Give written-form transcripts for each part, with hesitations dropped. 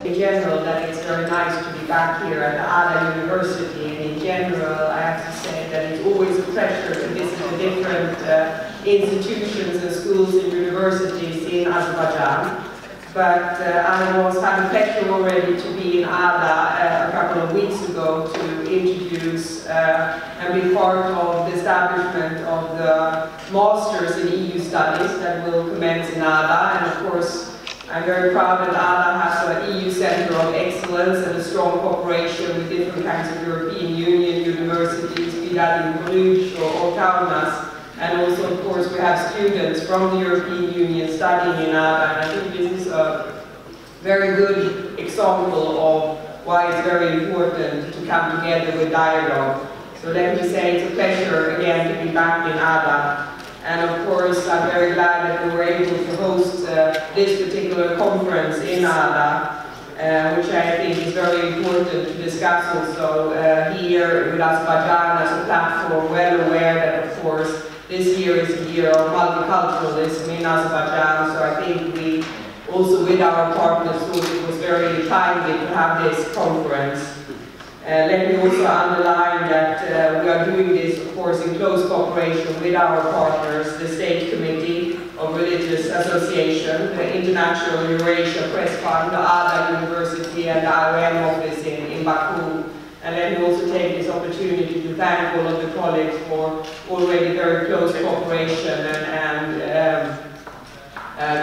in general that it's very nice to be back here at the ADA University, and in general I have to say that it's always a pleasure to visit the different institutions and schools and universities in Azerbaijan. But I had the pleasure already to be in ADA a couple of weeks ago to introduce and be part of the establishment of the Masters in EU Studies that will commence in ADA. And of course, I'm very proud that ADA has an EU Centre of Excellence and a strong cooperation with different kinds of European Union universities, be that in Bruges or Kaunas. And also, of course, we have students from the European Union studying in ADA, and I think this is a very good example of why it's very important to come together with dialogue. So let me say it's a pleasure again to be back in ADA. And of course, I'm very glad that we were able to host this particular conference in ADA, which I think is very important to discuss also here with Azerbaijan as a platform, well aware that, of course, this year is a year of multiculturalism in Azerbaijan, so I think we also with our partners thought it was very timely to have this conference. Let me also underline that we are doing this, of course, in close cooperation with our partners, the State Committee of Religious Association, the International Eurasia Press Fund, the ADA University, and the IOM office in Baku. And let me also take this opportunity to thank all of the colleagues for already very close cooperation and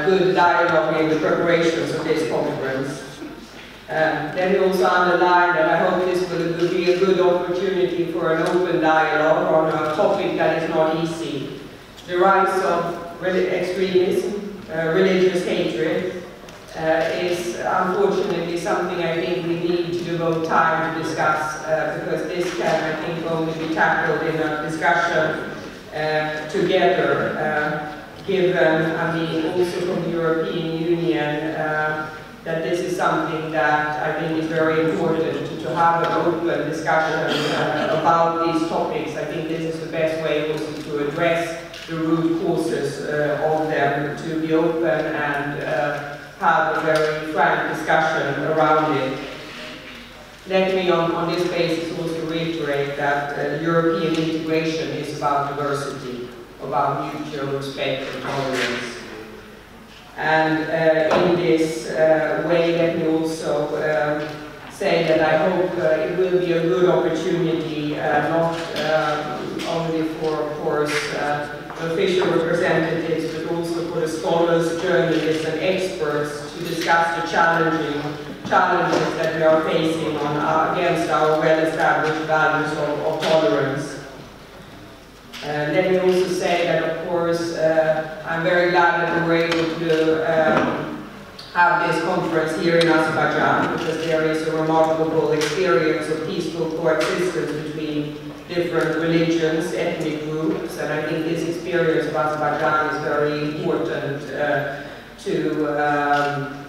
good dialogue in the preparations of this conference. Let me also underline that I hope this will be a good opportunity for an open dialogue on a topic that is not easy. The rise of extremism, religious hatred, is unfortunately something I think we need to devote time to discuss because this can, I think, only be tackled in a discussion together, given, I mean, also from the European Union, that this is something that I think is very important to have an open discussion about these topics. I think this is the best way also to address the root causes of them, to be open and have a very frank discussion around it. Let me on this basis also reiterate that European integration is about diversity, about mutual respect and tolerance. And in this way, let me also say that I hope it will be a good opportunity, not only for, of course, official representatives, but also for the scholars, journalists, and experts to discuss the challenges that we are facing against our well-established values of tolerance. Let me also say that, of course, I'm very glad that we were able to have this conference here in Azerbaijan, because there is a remarkable experience of peaceful coexistence between different religions, ethnic groups, and I think this experience of Azerbaijan is very important to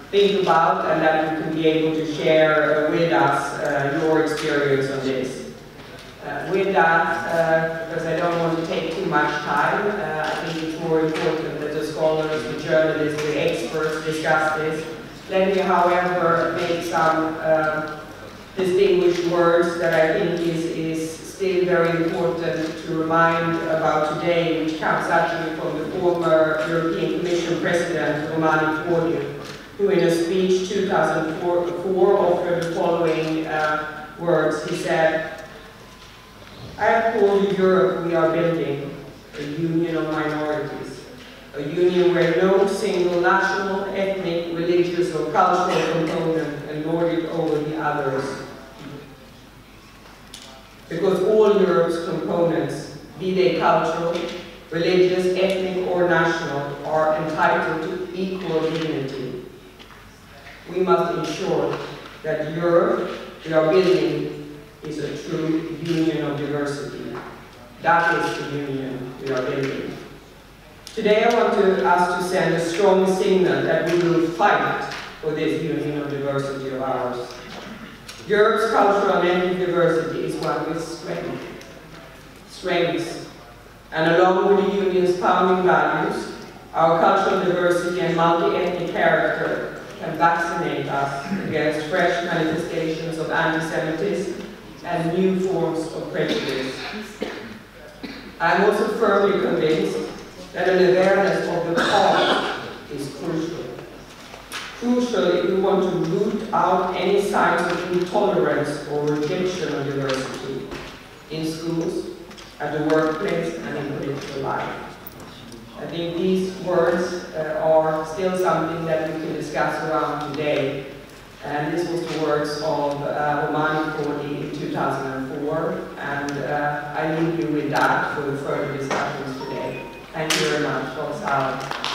think about, and that you can be able to share with us your experience on this. With that, because I don't want to take too much time, I think it's more important that the scholars, the journalists, the experts discuss this. Let me, however, make some distinguished words that I think is still very important to remind about today, which comes actually from the former European Commission President, Romani Prodi, who in a speech 2004 offered the following words. He said, "I have called Europe we are building a union of minorities, a union where no single national, ethnic, religious or cultural component can lord it over the others. Because all Europe's components, be they cultural, religious, ethnic or national, are entitled to equal dignity. We must ensure that Europe we are building is a true union of diversity. That is the union we are building." Today I want us to send a strong signal that we will fight for this union of diversity of ours. Europe's cultural and ethnic diversity is one with strengths, and along with the union's founding values, our cultural diversity and multi-ethnic character can vaccinate us against fresh manifestations of anti-Semitism and new forms of prejudice. I am also firmly convinced that an awareness of the cause is crucial. Crucial if we want to root out any signs of intolerance or rejection of diversity in schools, at the workplace, and in political life. I think these words are still something that we can discuss around today. And this was the words of Omani Kodi in 2004. And I leave you with that for the further discussions today. Thank you very much.